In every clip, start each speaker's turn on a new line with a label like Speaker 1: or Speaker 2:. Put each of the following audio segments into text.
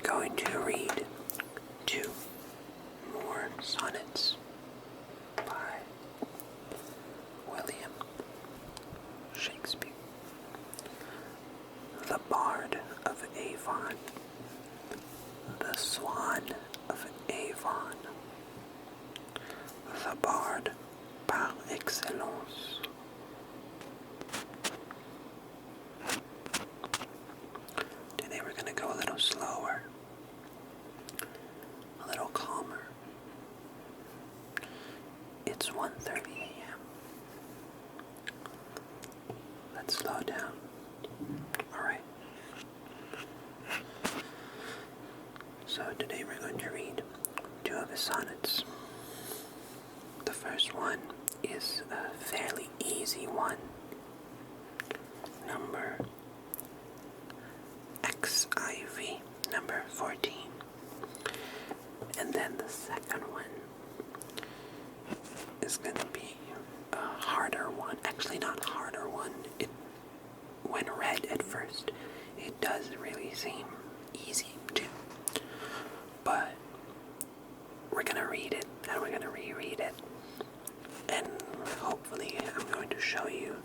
Speaker 1: going to read 2 more sonnets by William Shakespeare. The Bard of Avon, the Swan of Avon, the Bard par excellence. Today we're going to go a little slower, a little calmer. It's 1:30 a.m. Let's slow down. Alright. So today we're going to read 2 of his sonnets. The first one is a fairly easy one. Number XIV, number 14. And then the second one is going to be a harder one. Actually, not harder one. When read at first, it does really seem easy too. But we're going to read it, and we're going to reread it. And hopefully I'm going to show you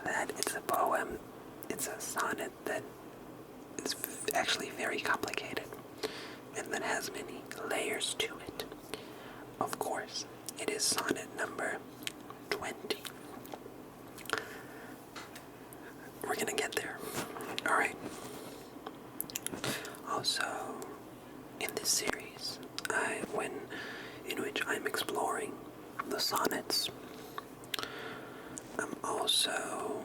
Speaker 1: that it's a poem, it's a sonnet that is actually very complicated and that has many layers to it. Of course, it is sonnet number 20. We're gonna get there. Alright. Also, in this series, in which I'm exploring the sonnets, I'm also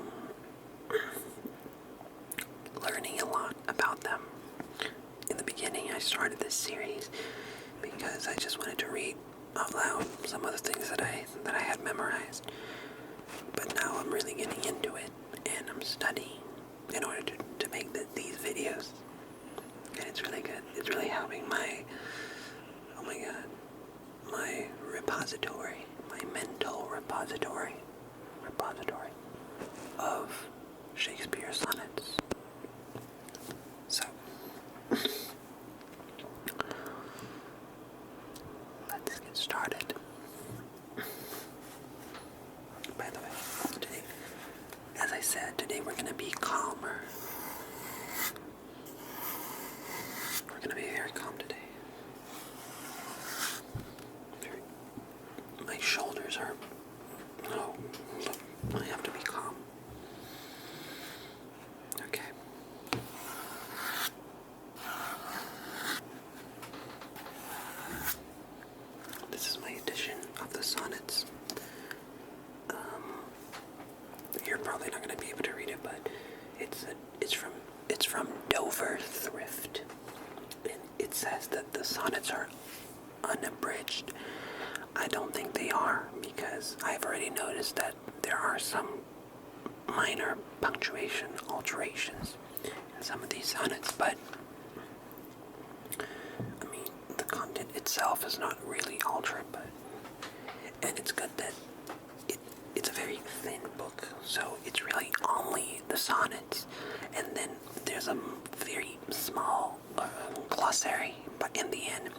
Speaker 1: learning a lot about them. In the beginning, I started this series because I just wanted to read out loud some of the things that I had memorized. But now I'm really getting into it, and I'm studying in order to make these videos. And it's really good. It's really helping my repository, my mental repository of Shakespeare sonnets. So, let's get started. By the way, today, as I said, today we're going to be calmer. We're going to be very calm today. My shoulders are... No, I have to be calm. Okay. This is my edition of the sonnets. You're probably not going to be able to read it, but it's from Dover Thrift. And it says that the sonnets are unabridged. I don't think they are, because I've already noticed that there are some minor punctuation alterations in some of these sonnets, but I mean, the content itself is not really altered, and it's good that it's a very thin book, so it's really only the sonnets, and then there's a very small glossary in the end,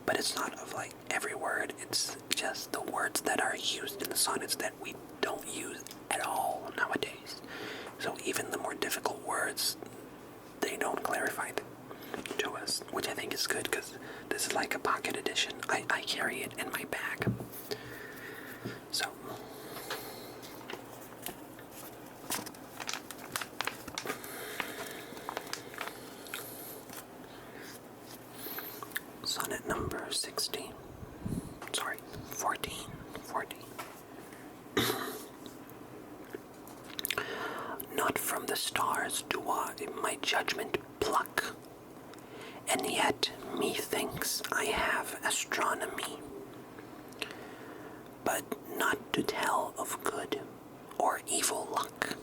Speaker 1: but it's not of like every word, it's just the words that are used in the sonnets that we don't use at all nowadays. So even the more difficult words, they don't clarify to us, which I think is good, because this is like a pocket edition. I carry it in my bag. So, sonnet number 16. Sorry, 14. Not from the stars do I my judgment pluck, and yet methinks I have astronomy, but not to tell of good or evil luck,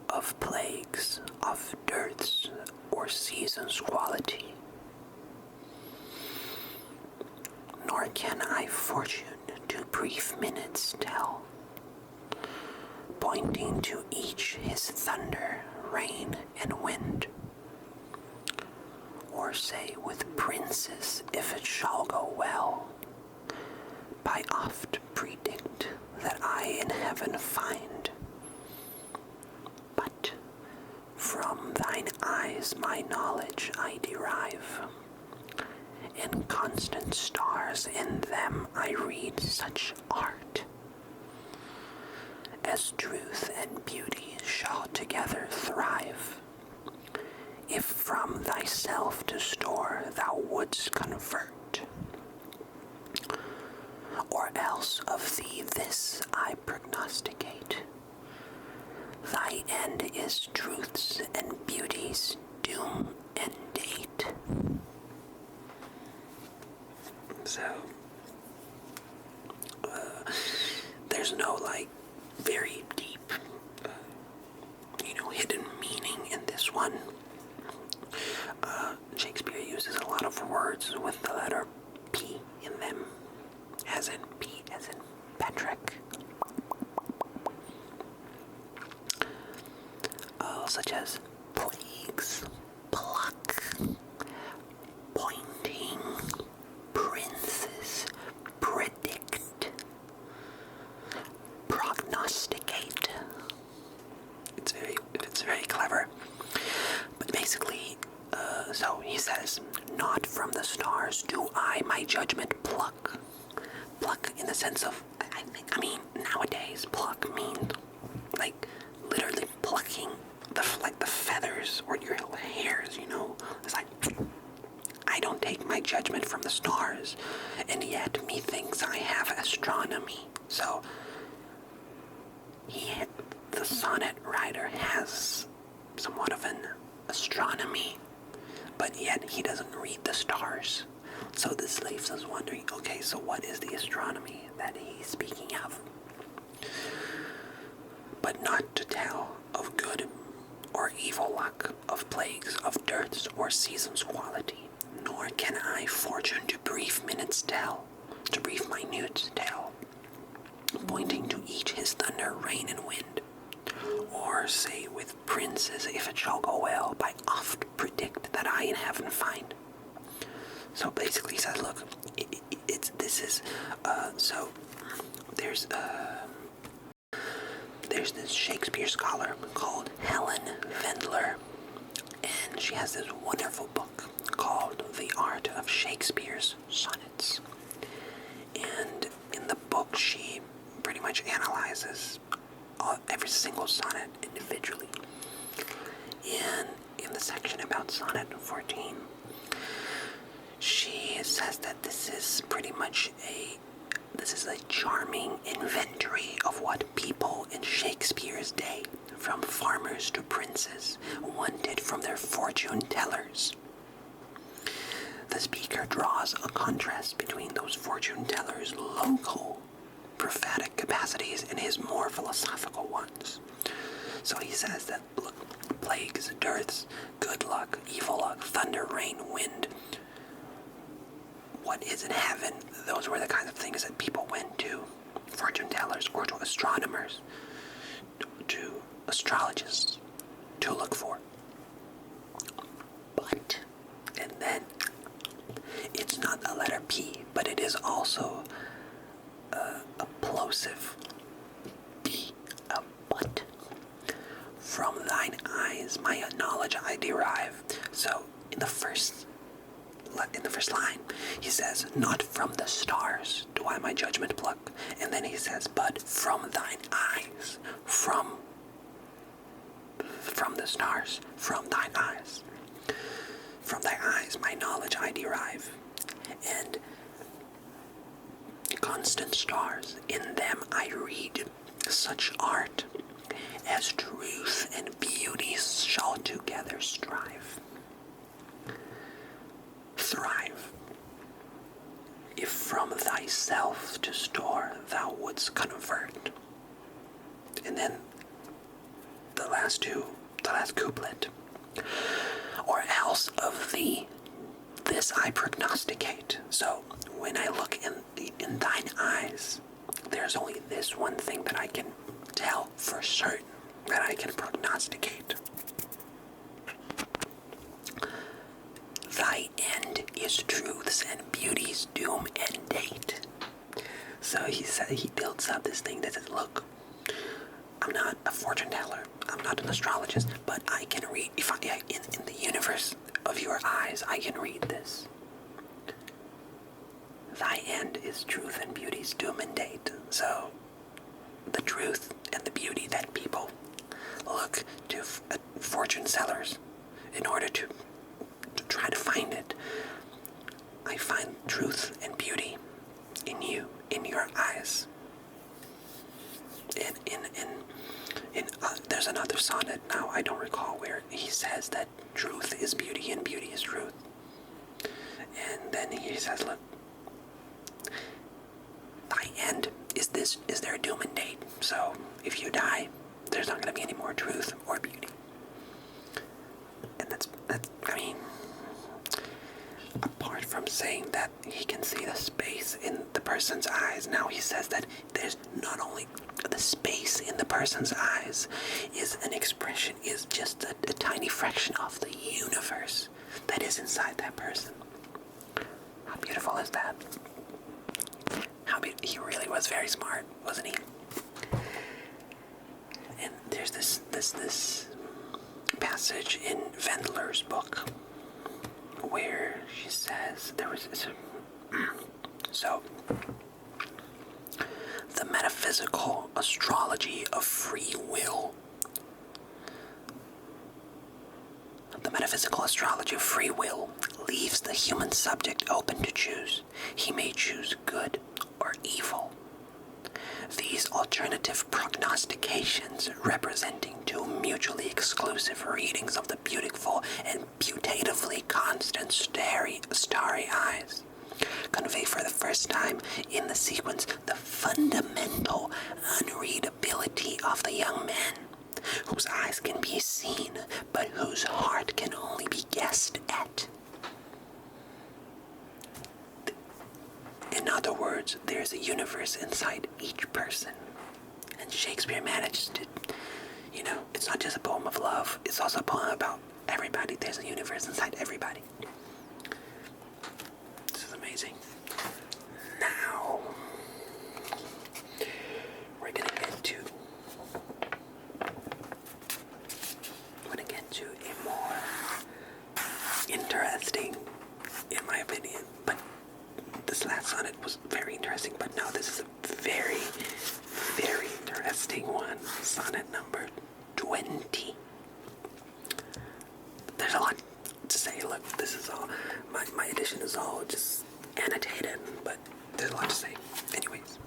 Speaker 1: of plagues, of dearths, or seasons' quality. Nor can I fortune to brief minutes tell, pointing to each his thunder, rain, and wind, or or say with princes if it shall go well. I oft predict that I in heaven find, but from thine eyes my knowledge I derive, and constant stars in them I read such art, as truth and beauty shall together thrive, if from thyself to store thou wouldst convert. Or else of thee this I prognosticate, thy end is truth's and beauty's doom and date. So, there's no, very deep, hidden meaning in this one. Shakespeare uses a lot of words with the letter P in them, as in P as in Patrick. Such as plagues, pluck, pointing, princes, predict, prognosticate. It's very clever. But basically, so he says, not from the stars do I my judgment pluck. Pluck in the sense of, nowadays pluck means, literally plucking the feathers or your hairs, It's like, I don't take my judgment from the stars, and yet methinks I have astronomy. So, the sonnet writer has somewhat of an astronomy, but yet he doesn't read the stars. So this leaves us wondering, okay, so what is the astronomy that he's speaking of? But not to tell of good or evil luck, of plagues, of dearths, or seasons' quality, nor can I fortune to brief minutes tell, to brief minutes tell, pointing to each his thunder, rain, and wind, or say with princes if it shall go well, by oft predict that I in heaven find. So basically he says, look, so there's this Shakespeare scholar called Helen Vendler, and she has this wonderful book called The Art of Shakespeare's Sonnets. And in the book, she pretty much analyzes every single sonnet individually. And in the section about Sonnet 14, she says that this is a charming inventory of what people in Shakespeare's day, from farmers to princes, wanted from their fortune tellers. The speaker draws a contrast between those fortune tellers' local prophetic capacities and his more philosophical ones. So he says that, look, plagues, dearths, good luck, evil luck, thunder, rain, wind, what is in heaven, those were the kinds of things that people went to fortune tellers or to astronomers, to astrologists to look for. But, and then, it's not a letter P, but it is also a plosive P, a but. From thine eyes my knowledge I derive. So, in the first line, he says, not from the stars do I my judgment pluck. And then he says, but from thine eyes, from the stars, from thine eyes. From thy eyes my knowledge I derive. And constant stars, in them I read such art, as truth and beauty shall together strive. Thrive, if from thyself to store thou wouldst convert. And then the last couplet, or else of thee this I prognosticate. So when I look in thine eyes, there's only this one thing that I can tell for certain, that I can prognosticate. Thy There's truth's and beauty's doom and date. So he builds up this thing that says, look, I'm not a fortune teller, I'm not an astrologist, but I can read, in the universe of your eyes, I can read this. Thy end is truth and beauty's doom and date. So, the truth and the beauty that people look to fortune sellers in order to try to find it, I find truth and beauty in you, in your eyes. There's another sonnet, now I don't recall where, he says that truth is beauty and beauty is truth. And then he says, look, thy end is their doom and date. So if you die, there's not going to be any more truth or beauty. And that's I mean, apart from saying that he can see the space in the person's eyes, now he says that there's not only the space in the person's eyes is an expression, is just a tiny fraction of the universe that is inside that person. How beautiful is that? He really was very smart, wasn't he? And there's this passage in Wendler's book where she says so the metaphysical astrology of free will. The metaphysical astrology of free will leaves the human subject open to choose. He may choose good or evil. These alternative prognostications, representing two mutually exclusive readings of the beautiful and putatively constant starry eyes, convey for the first time in the sequence the fundamental unreadability of the young man, whose eyes can be seen, but whose heart can only be guessed at. In other words, there's a universe inside each person. And Shakespeare managed to, it's not just a poem of love, it's also a poem about everybody. There's a universe inside everybody. This is amazing. Now, we're gonna get to a more interesting, in my opinion, but this last sonnet was very interesting, but no, this is a very, very interesting one. Sonnet number 20. There's a lot to say. Look, this is all, my edition is all just annotated, but there's a lot to say. Anyways,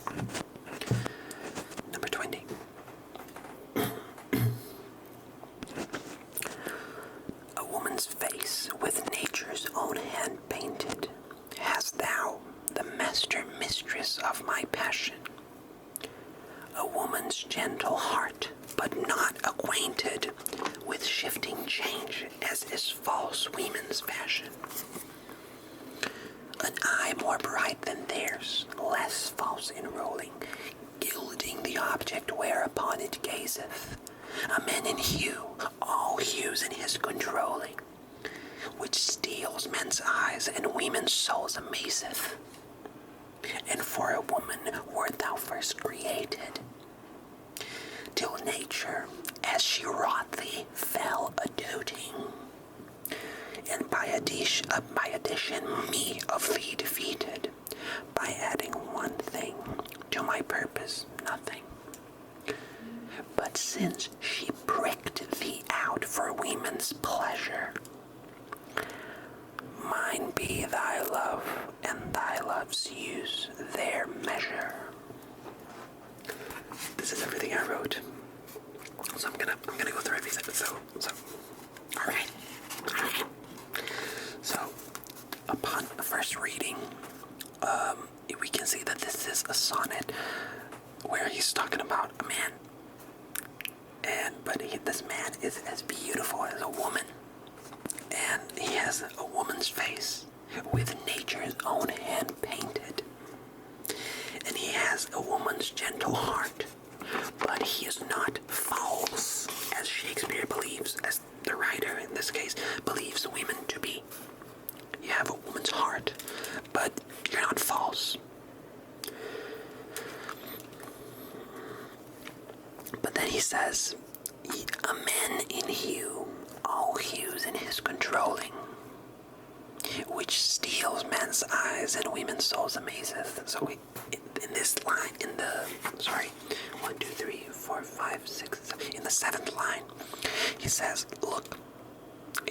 Speaker 1: number 20. A woman's face with nature's own hand painted, hast thou, the master mistress of my passion. A woman's gentle heart, but not acquainted with shifting change, as is false women's fashion. An eye more bright than theirs, less false in rolling, gilding the object whereupon it gazeth. A man in hue, all hues in his controlling, which steals men's eyes and women's souls amazeth. And for a woman wert thou first created, till nature, as she wrought thee, fell a-doting, and by addition me of thee defeated, by adding one thing to my purpose, nothing. But since she pricked thee out for women's pleasure, mine be thy love, and thy love's use their measure. This is everything I wrote. So I'm gonna go through everything. So all right. So upon the first reading, we can see that this is a sonnet where he's talking about a man, but this man is as beautiful as a woman. And he has a woman's face with nature's own hand painted. And he has a woman's gentle heart, but he is not false, as Shakespeare believes, as the writer in this case believes women to be. You have a woman's heart, says, a man in hue, all hues in his controlling, which steals men's eyes and women's souls amazeth. So in this line, in the, 1, 2, 3, 4, 5, 6, 7, in the 7th line, he says, look,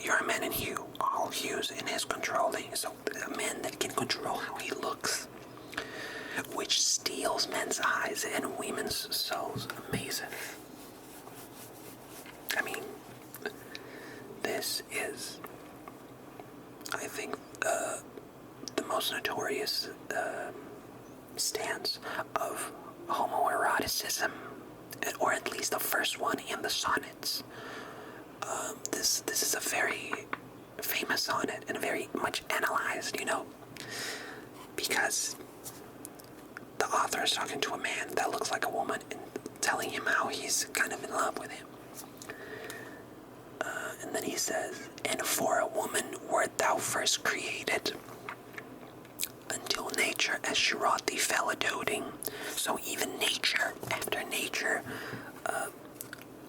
Speaker 1: you're a man in hue, all hues in his controlling. So a man that can control how he looks, which steals men's eyes and women's souls amazeth. I mean, this is, I think, the most notorious stance of homoeroticism, or at least the first one in the sonnets. This is a very famous sonnet and very much analyzed, because the author is talking to a man that looks like a woman and telling him how he's kind of in love with him. And then he says, and for a woman wert thou first created, until nature as she wrought thee fell a doting. So even nature, after nature,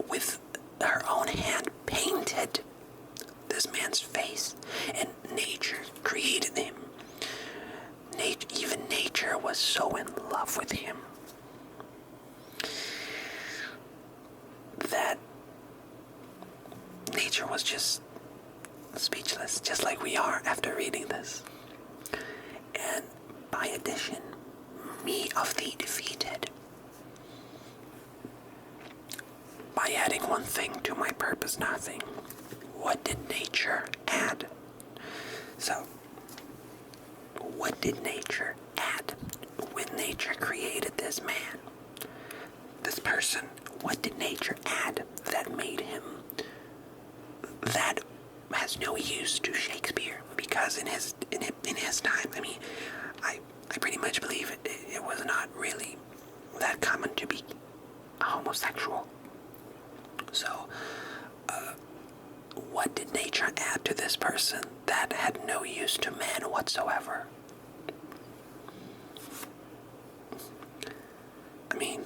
Speaker 1: with her own hand painted this man's face, and nature created him. Even nature was so in love with him that nature was just speechless, just like we are after reading this. And by addition, me of thee defeated, by adding one thing to my purpose nothing. What did nature add? So, what did nature add when nature created this man, this person? What did nature add that made him, that has no use to Shakespeare? Because in his time, I mean, I pretty much believe it was not really that common to be homosexual. So, what did nature add to this person that had no use to man whatsoever? I mean,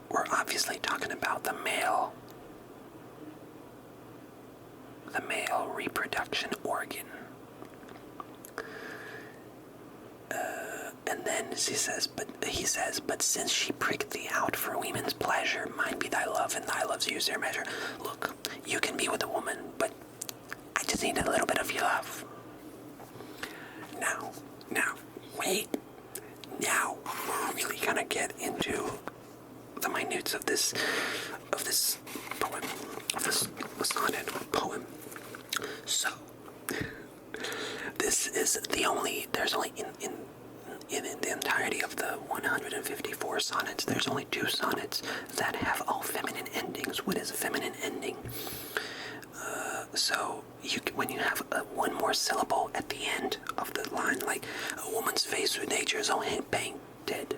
Speaker 1: we're obviously talking about the male reproduction organ. And then he says, but since she pricked thee out for women's pleasure, mine be thy love, and thy love's use their measure. Look, you can be with a woman, but I just need a little bit of your love. Now, wait. Now, we're really gonna get into the minutes of this poem, of this sonnet poem. So, this is there's only in the entirety of the 154 sonnets, there's only 2 sonnets that have all feminine endings. What is a feminine ending? So when you have one more syllable at the end of the line, like a woman's face with nature's own hand painted,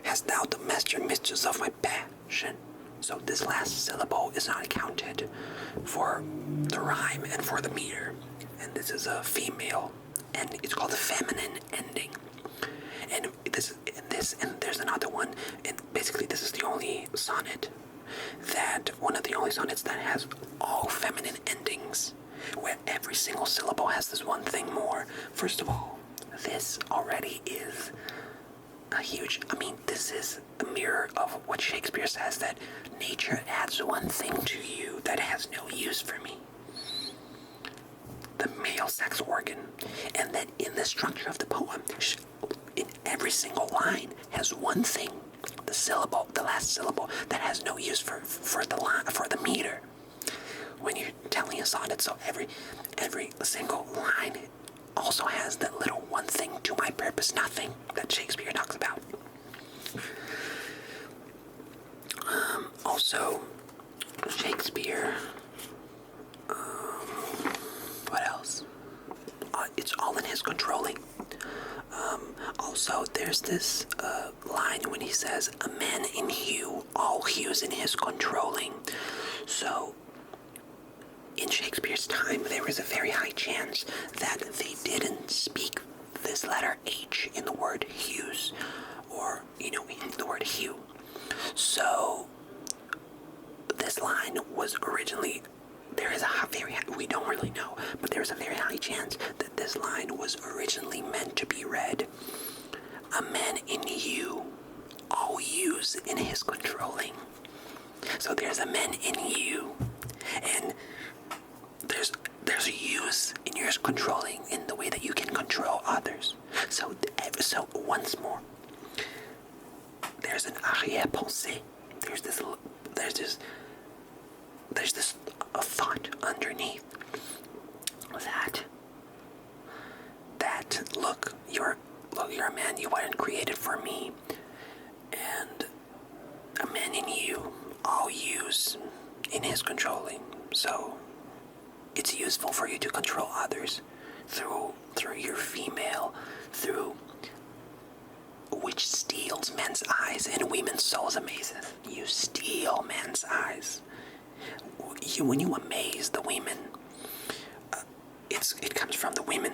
Speaker 1: hast thou the master mistress of my passion. So this last syllable is not counted for the rhyme and for the meter, and this is a female, and it's called a feminine ending. And there's another one, and basically this is the only sonnet one of the only sonnets that has all feminine endings, where every single syllable has this one thing more. First of all, this already is a huge, this is a mirror of what Shakespeare says, that nature adds one thing to you that has no use for me. The male sex organ. And that in the structure of the poem, in every single line has one thing, the last syllable, that has no use for the meter. When you're telling a sonnet, so every single line also has that little one thing to my purpose nothing that Shakespeare talks about. Also, Shakespeare, what else? It's all in his controlling. Also, there's this line when he says, a man in hue, all hues in his controlling. So, in Shakespeare's time, there was a very high chance that they didn't speak this letter H in the word hues, or, in the word hue. So, this line was originally, we don't really know, but there's a very high chance that this line was originally meant to be read, a man in you, all use in his controlling. So there's a man in you, and there's a use in your controlling in the way that you can control others. So once more, there's an arrière-pensée. There's this a thought underneath that look, you're a man, you weren't created for me, and a man in you, all use in his controlling. So it's useful for you to control others through your female, through which steals men's eyes and women's souls amazeth. You steal men's eyes. When you amaze the women, it comes from the women.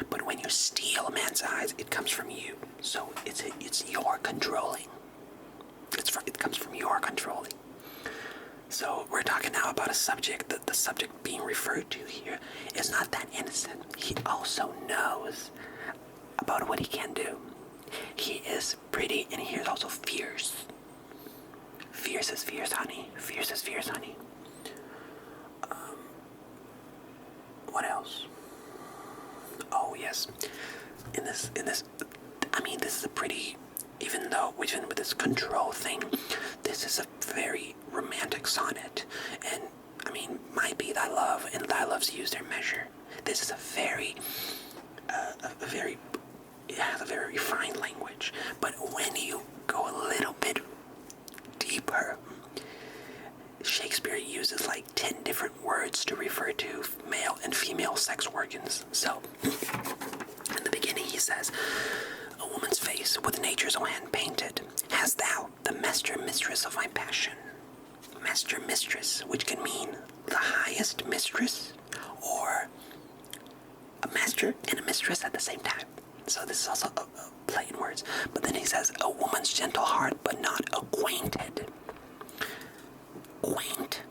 Speaker 1: But when you steal a man's eyes, it comes from you. So it's your controlling. It comes from your controlling. So we're talking now about a subject that the subject being referred to here is not that innocent. He also knows about what he can do. He is pretty, and he is also fierce. Fierce as fierce, honey. Fierce as fierce, honey. What else? Oh yes, in this. I mean, this is a pretty. Even with this control thing, this is a very romantic sonnet, and I mean, might be thy love, and thy loves use their measure. This is a very refined language. But when you go a little bit deeper, Shakespeare uses like 10 different words to refer to male and female sex organs. So, in the beginning he says, a woman's face with nature's own hand painted, hast thou, the master mistress of my passion. Master mistress, which can mean the highest mistress, or a master and a mistress at the same time. So this is also a play in words. But then he says, a woman's gentle heart, but not acquainted. Quaint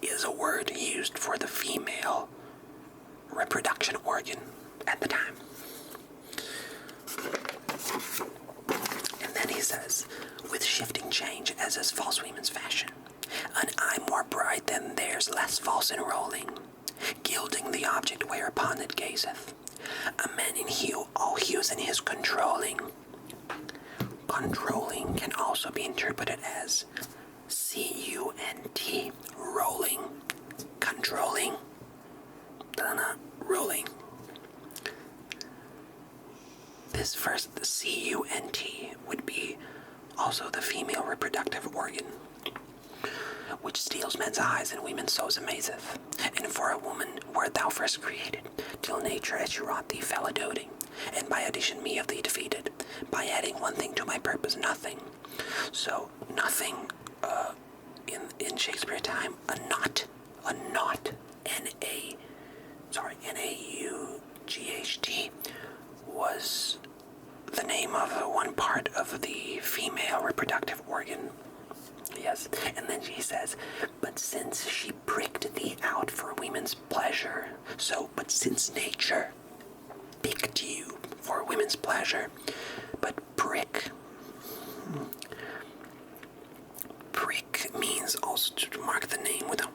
Speaker 1: is a word used for the female reproduction organ at the time. And then he says, with shifting change as is false women's fashion, an eye more bright than theirs, less false in rolling, gilding the object whereupon it gazeth. A man in hue, all hues in his controlling. Controlling can also be interpreted as C-U-N-T, rolling, controlling, rolling. This first, the C-U-N-T, would be also the female reproductive organ, which steals men's eyes and women's souls amazeth. And for a woman wert thou first created, till nature as she wrought thee fell a doting, and by addition me of thee defeated, by adding one thing to my purpose, nothing. So nothing, in Shakespeare time, a knot, N-A-U-G-H-T, was the name of one part of the female reproductive organ. Yes, and then she says, but since she pricked thee out for women's pleasure, but since nature picked you for women's pleasure, but prick means also to mark the name with a,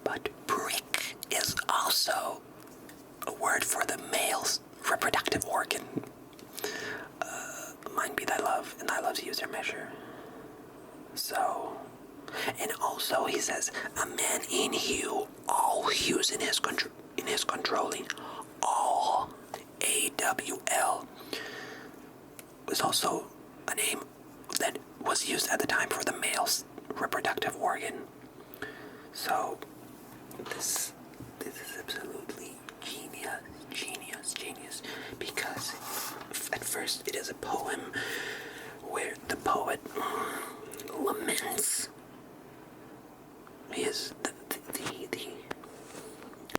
Speaker 1: but prick is also a word for the male's reproductive organ. Mine be thy love, and thy loves use their measure. So, and also he says, a man in hue, all hues in his controlling, all, A-W-L, was also a name that was used at the time for the male's reproductive organ. So, this is absolutely genius, because at first it is a poem where the poet laments is the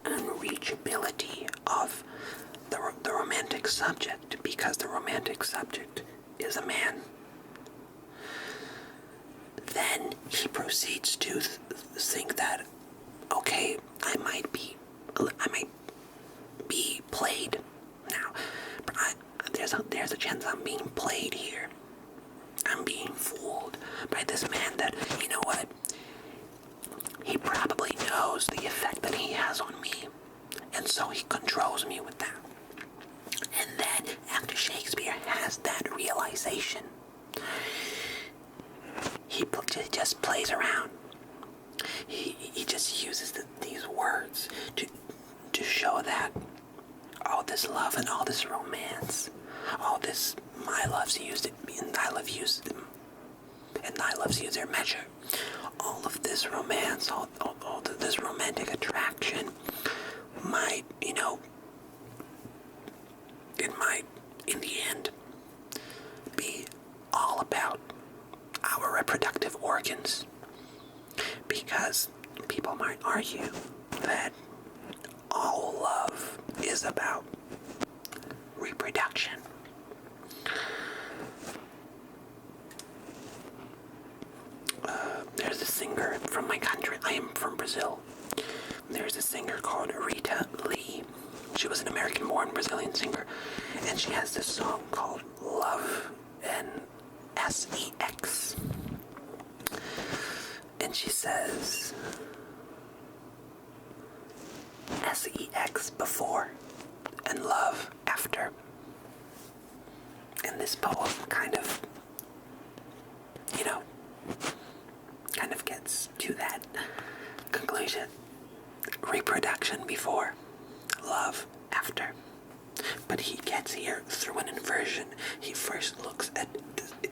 Speaker 1: unreachability of the romantic subject, because the romantic subject is a man. then he proceeds to think that, okay, I might be played now, but there's a chance I'm being played here. I'm being fooled by this man that, you know what, he probably knows the effect that he has on me, and so he controls me with that. And then, after Shakespeare has that realization, he just plays around. He just uses these words to show that all this love and all this romance, all this my loves used it, and thy love used them, and thy loves use their measure. All of this romance, all this romantic attraction might, it might, in the end, be all about our reproductive organs. Because people might argue that all love is about reproduction. There's a singer from my country. I am from Brazil. There's a singer called Rita Lee. She was an American-born Brazilian singer, and she has this song called Love and Sex. And she says, sex before and love after. And this poem kind of gets to that conclusion. Reproduction before, love after. But he gets here through an inversion. He first looks at,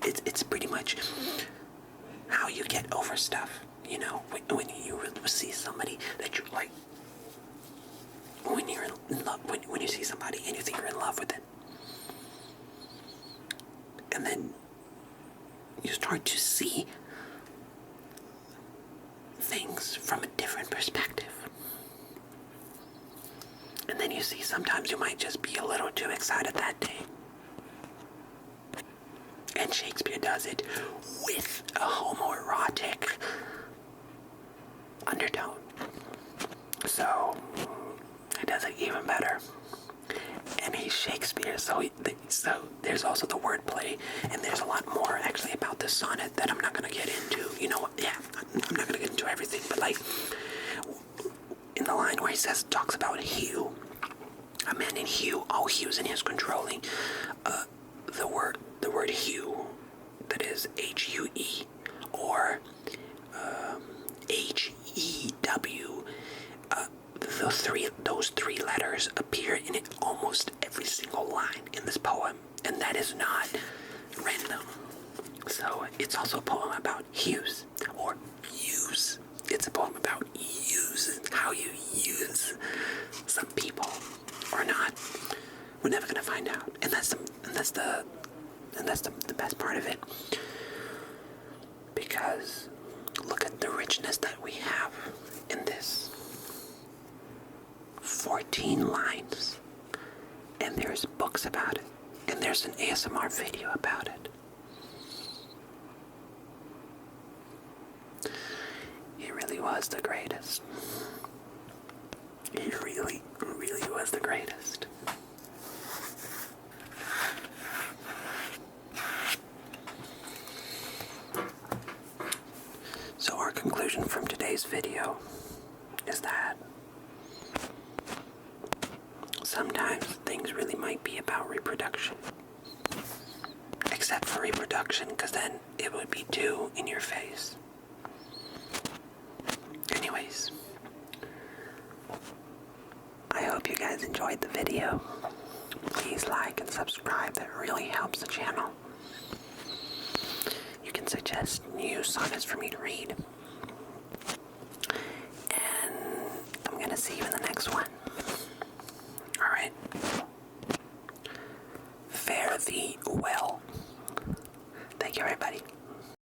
Speaker 1: it's pretty much how you get over stuff. When you see somebody that you like, when you're in love, when you see somebody and you think you're in love with it, and then you start to see things from a different perspective. And then you see sometimes you might just be a little too excited that day. And Shakespeare does it with a homoerotic undertone. So he does it even better. And he's Shakespeare, so there's also the wordplay, and there's a lot more actually about this sonnet that I'm not going to get into. I'm not going to get into everything, but like in the line where he talks about hue, a man in hue, all hues in his controlling, the word hue, that is H-U-E, or H-E-W, those three letters appear in almost every single line in this poem, and that is not random. So it's also a poem about hues, or use. It's a poem about use, how you use some people or not. We're never gonna find out, and that's the best part of it. Because look at the richness that we have in this. 14 lines, and there's books about it, and there's an ASMR video about it. He really was the greatest. He really, really was the greatest. So our conclusion from today's video is that sometimes things really might be about reproduction. Except for reproduction, because then it would be too in your face. Anyways, I hope you guys enjoyed the video. Please like and subscribe, that really helps the channel. You can suggest new sonnets for me to read. And I'm gonna see you in the next one. Alright. Fare thee well. Thank you, everybody.